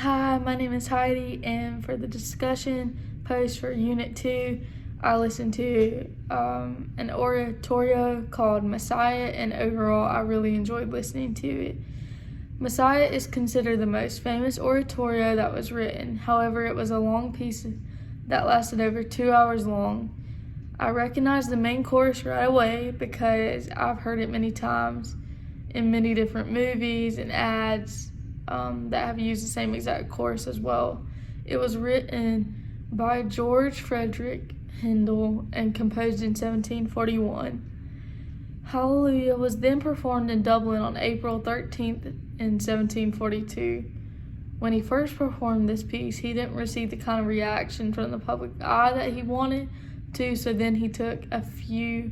Hi, my name is Heidi, and for the discussion post for Unit 2, I listened to an oratorio called Messiah, and overall, I really enjoyed listening to it. Messiah is considered the most famous oratorio that was written. However, it was a long piece that lasted over 2 hours long. I recognized the main chorus right away because I've heard it many times in many different movies and ads that have used the same exact chorus as well. It was written by George Frederick Handel and composed in 1741. Hallelujah was then performed in Dublin on April 13th in 1742. When he first performed this piece, he didn't receive the kind of reaction from the public eye that he wanted to, so then he took a few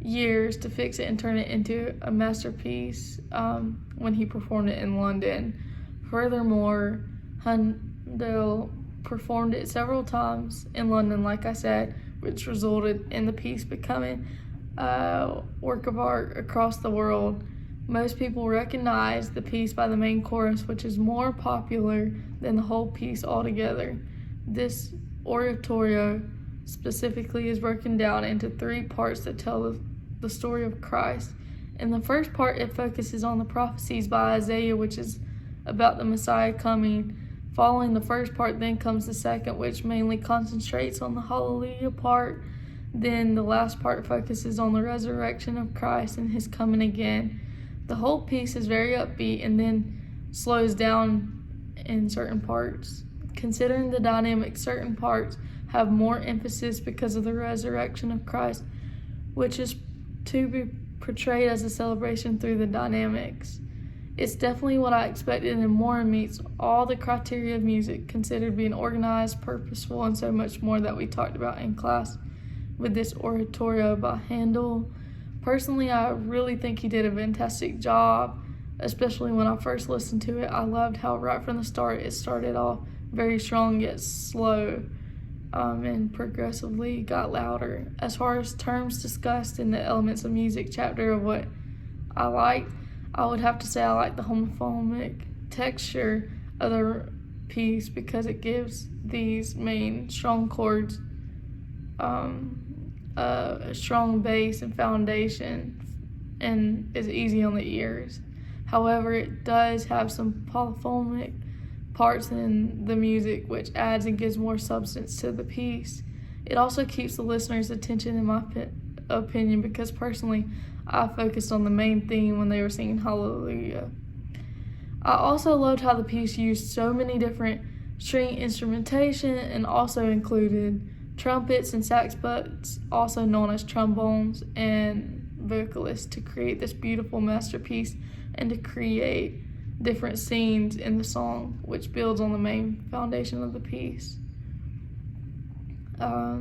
years to fix it and turn it into a masterpiece when he performed it in London. Furthermore, Handel performed it several times in London, like I said, which resulted in the piece becoming a work of art across the world. Most people recognize the piece by the main chorus, which is more popular than the whole piece altogether. This oratorio specifically is broken down into 3 parts that tell the story of Christ. In the first part, it focuses on the prophecies by Isaiah, which is about the Messiah coming. Following the first part, then comes the second, which mainly concentrates on the Hallelujah part. Then the last part focuses on the resurrection of Christ and his coming again. The whole piece is very upbeat and then slows down in certain parts. Considering the dynamic, certain parts have more emphasis because of the resurrection of Christ, which is to be portrayed as a celebration through the dynamics. It's definitely what I expected and more, meets all the criteria of music, considered being organized, purposeful, and so much more that we talked about in class with this oratorio by Handel. Personally, I really think he did a fantastic job, especially when I first listened to it. I loved how right from the start it started off very strong yet slow, and progressively got louder. As far as terms discussed in the elements of music chapter of what I liked, I would have to say I like the homophonic texture of the piece because it gives these main strong chords a strong base and foundation and is easy on the ears. However, it does have some polyphonic parts in the music which adds and gives more substance to the piece. It also keeps the listener's attention, in my opinion, because personally I focused on the main theme when they were singing Hallelujah. I also loved how the piece used so many different string instrumentation and also included trumpets and saxophons, also known as trombones, and vocalists to create this beautiful masterpiece and to create different scenes in the song, which builds on the main foundation of the piece. I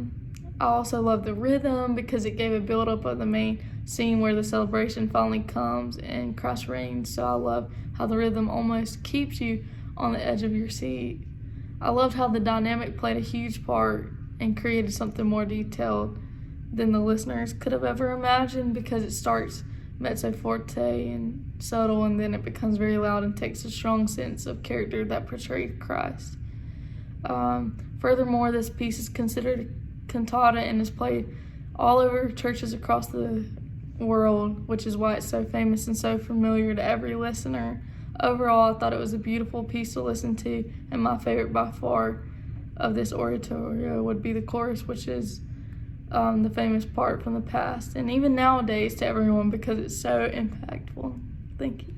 also love the rhythm because it gave a build-up of the main scene where the celebration finally comes and Christ reigns. So I love how the rhythm almost keeps you on the edge of your seat. I loved how the dynamic played a huge part and created something more detailed than the listeners could have ever imagined, because it starts mezzo forte and subtle, and then it becomes very loud and takes a strong sense of character that portrayed Christ. Furthermore, this piece is considered a cantata and is played all over churches across the world, which is why it's so famous and so familiar to every listener. Overall, I thought it was a beautiful piece to listen to, and my favorite by far of this oratorio would be the chorus, which is the famous part from the past and even nowadays to everyone because it's so impactful. Thank you.